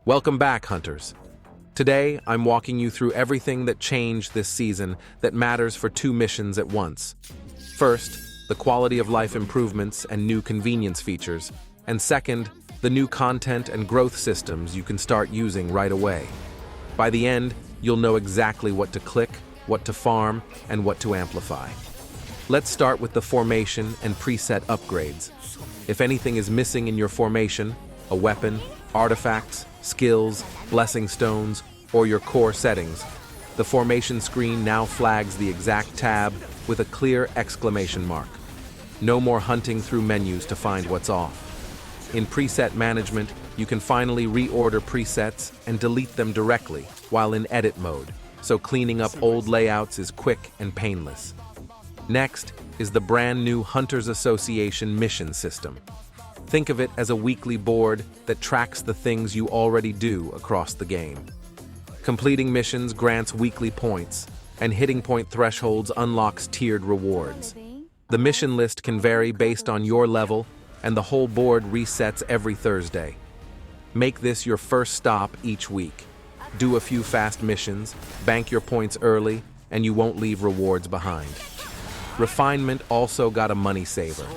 Welcome back, hunters. Today, I'm walking you through everything that changed this season that matters for two missions at once. First, the quality of life improvements and new convenience features, and second, the new content and growth systems you can start using right away. By the end, you'll know exactly what to click, what to farm, and what to amplify. Let's start with the formation and preset upgrades. If anything is missing in your formation, a weapon, artifacts, skills, blessing stones, or your core settings, the formation screen now flags the exact tab with a clear exclamation mark. No more hunting through menus to find what's off. In preset management, you can finally reorder presets and delete them directly while in edit mode, so cleaning up old layouts is quick and painless. Next is the brand new Hunters Association mission system. Think of it as a weekly board that tracks the things you already do across the game. Completing missions grants weekly points, and hitting point thresholds unlocks tiered rewards. The mission list can vary based on your level, and the whole board resets every Thursday. Make this your first stop each week. Do a few fast missions, bank your points early, and you won't leave rewards behind. Refinement also got a money saver.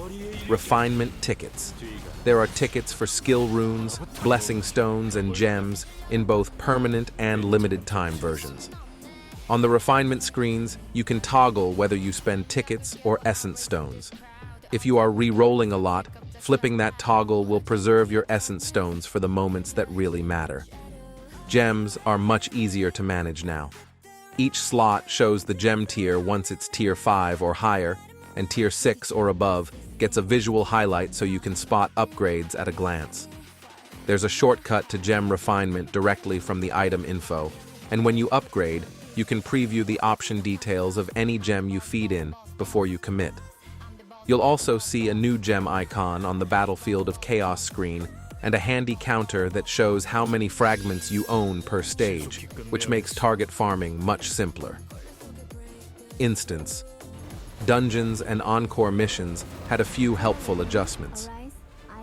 Refinement Tickets. There are tickets for skill runes, blessing stones, and gems in both permanent and limited time versions. On the refinement screens, you can toggle whether you spend tickets or essence stones. If you are re-rolling a lot, flipping that toggle will preserve your essence stones for the moments that really matter. Gems are much easier to manage now. Each slot shows the gem tier once it's tier 5 or higher, and tier 6 or above gets a visual highlight so you can spot upgrades at a glance. There's a shortcut to gem refinement directly from the item info, and when you upgrade, you can preview the option details of any gem you feed in before you commit. You'll also see a new gem icon on the Battlefield of Chaos screen and a handy counter that shows how many fragments you own per stage, which makes target farming much simpler. Instance. Dungeons and Encore missions had a few helpful adjustments.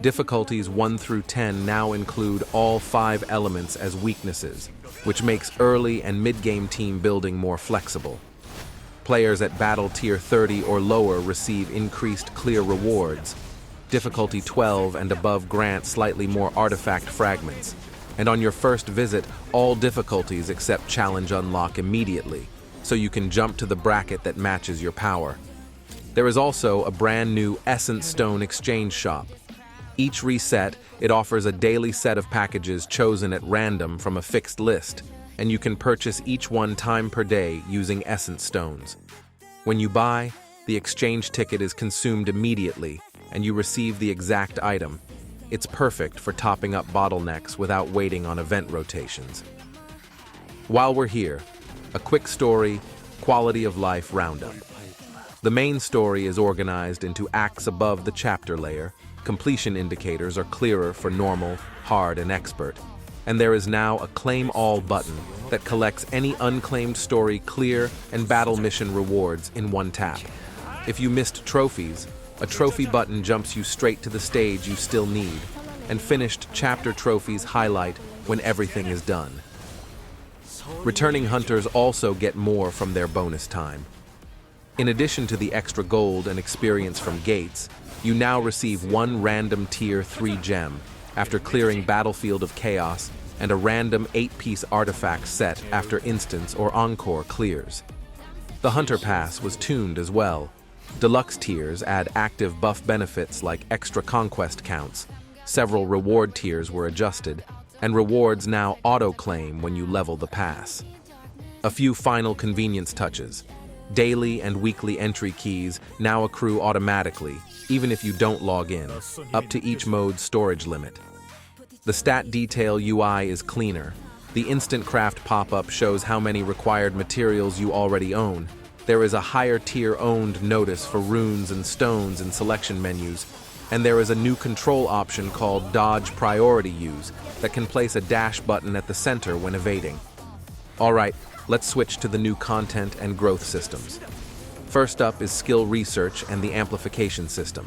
Difficulties 1 through 10 now include all 5 elements as weaknesses, which makes early and mid-game team building more flexible. Players at battle tier 30 or lower receive increased clear rewards. Difficulty 12 and above grant slightly more artifact fragments. And on your first visit, all difficulties except challenge unlock immediately, so you can jump to the bracket that matches your power. There is also a brand new Essence Stone exchange shop. Each reset, it offers a daily set of packages chosen at random from a fixed list, and you can purchase each one time per day using Essence Stones. When you buy, the exchange ticket is consumed immediately, and you receive the exact item. It's perfect for topping up bottlenecks without waiting on event rotations. While we're here, a quick story, quality of life roundup. The main story is organized into acts above the chapter layer. Completion indicators are clearer for normal, hard, and expert. And there is now a Claim All button that collects any unclaimed story clear and battle mission rewards in one tap. If you missed trophies, a trophy button jumps you straight to the stage you still need, and finished chapter trophies highlight when everything is done. Returning hunters also get more from their bonus time. In addition to the extra gold and experience from gates, you now receive one random tier 3 gem after clearing Battlefield of Chaos and a random 8-piece artifact set after instance or encore clears. The Hunter Pass was tuned as well. Deluxe tiers add active buff benefits like extra conquest counts. Several reward tiers were adjusted, and rewards now auto-claim when you level the pass. A few final convenience touches. Daily and weekly entry keys now accrue automatically, even if you don't log in, up to each mode's storage limit. The stat detail UI is cleaner. The instant craft pop-up shows how many required materials you already own. There is a higher tier owned notice for runes and stones in selection menus, and there is a new control option called Dodge Priority Use that can place a dash button at the center when evading. Alright, let's switch to the new content and growth systems. First up is skill research and the amplification system.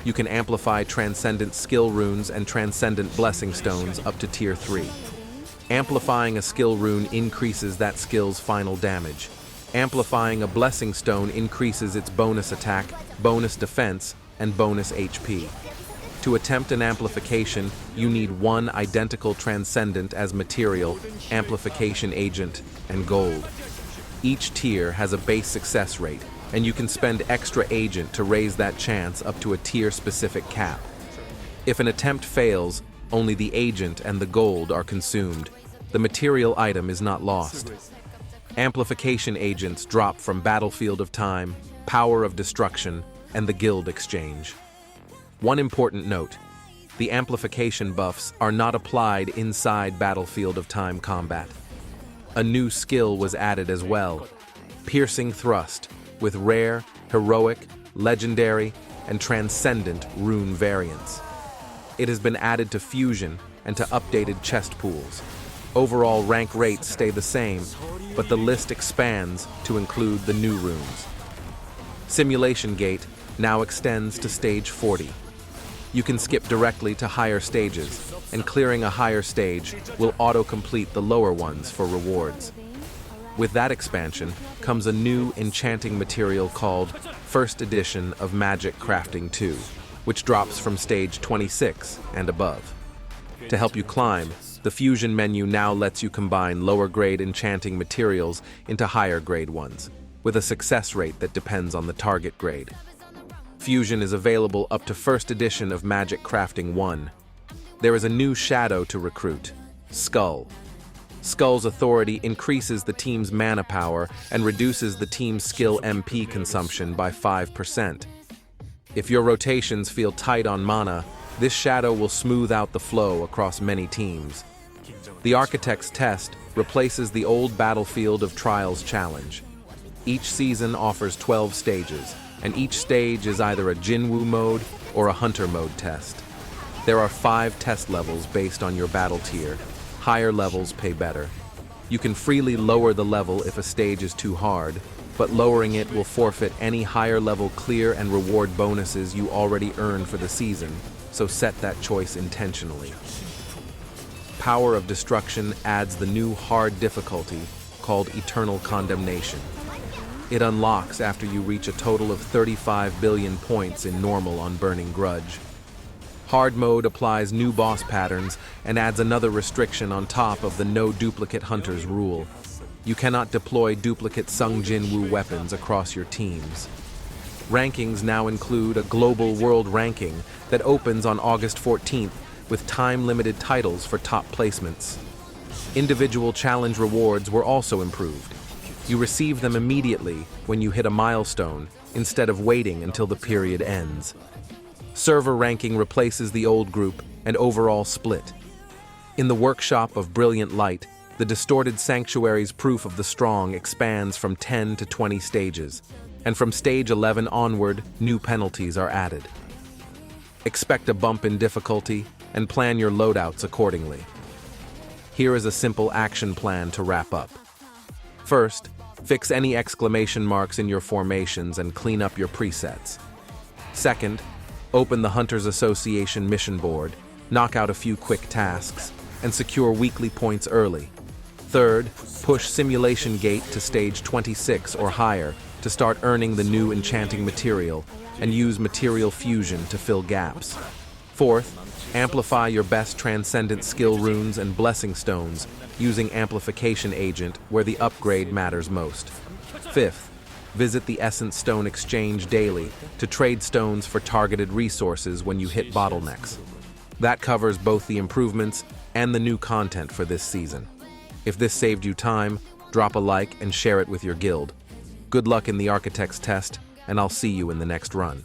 You can amplify transcendent skill runes and transcendent blessing stones up to tier 3. Amplifying a skill rune increases that skill's final damage. Amplifying a blessing stone increases its bonus attack, bonus defense, and bonus HP. To attempt an amplification, you need one identical transcendent as material, amplification agent, and gold. Each tier has a base success rate, and you can spend extra agent to raise that chance up to a tier-specific cap. If an attempt fails, only the agent and the gold are consumed. The material item is not lost. Amplification agents drop from Battlefield of Time, Power of Destruction, and the Guild Exchange. One important note: the amplification buffs are not applied inside Battlefield of Time combat. A new skill was added as well: Piercing Thrust, with rare, heroic, legendary, and transcendent rune variants. It has been added to Fusion and to updated chest pools. Overall rank rates stay the same, but the list expands to include the new runes. Simulation Gate now extends to stage 40. You can skip directly to higher stages, and clearing a higher stage will auto-complete the lower ones for rewards. With that expansion comes a new enchanting material called First Edition of Magic Crafting 2, which drops from stage 26 and above. To help you climb, the Fusion menu now lets you combine lower-grade enchanting materials into higher-grade ones, with a success rate that depends on the target grade. Fusion is available up to First Edition of Magic Crafting 1. There is a new shadow to recruit: Skull. Skull's authority increases the team's mana power and reduces the team's skill MP consumption by 5%. If your rotations feel tight on mana, this shadow will smooth out the flow across many teams. The Architect's Test replaces the old Battlefield of Trials challenge. Each season offers 12 stages, and each stage is either a Jinwoo mode or a Hunter mode test. There are 5 test levels based on your battle tier. Higher levels pay better. You can freely lower the level if a stage is too hard, but lowering it will forfeit any higher level clear and reward bonuses you already earned for the season, so set that choice intentionally. Power of Destruction adds the new hard difficulty called Eternal Condemnation. It unlocks after you reach a total of 35 billion points in normal on Burning Grudge. Hard mode applies new boss patterns and adds another restriction on top of the no duplicate hunters rule. You cannot deploy duplicate Sung Jinwoo weapons across your teams. Rankings now include a global world ranking that opens on August 14th with time-limited titles for top placements. Individual challenge rewards were also improved. You receive them immediately when you hit a milestone, instead of waiting until the period ends. Server ranking replaces the old group and overall split. In the Workshop of Brilliant Light, the Distorted Sanctuary's Proof of the Strong expands from 10 to 20 stages, and from stage 11 onward, new penalties are added. Expect a bump in difficulty and plan your loadouts accordingly. Here is a simple action plan to wrap up. First, fix any exclamation marks in your formations and clean up your presets. Second, open the Hunters Association mission board, knock out a few quick tasks, and secure weekly points early. Third, push Simulation Gate to stage 26 or higher to start earning the new enchanting material, and use Material Fusion to fill gaps. Fourth, amplify your best transcendent skill runes and blessing stones using Amplification Agent where the upgrade matters most. Fifth, visit the Essence Stone Exchange daily to trade stones for targeted resources when you hit bottlenecks. That covers both the improvements and the new content for this season. If this saved you time, drop a like and share it with your guild. Good luck in the Architect's Test, and I'll see you in the next run.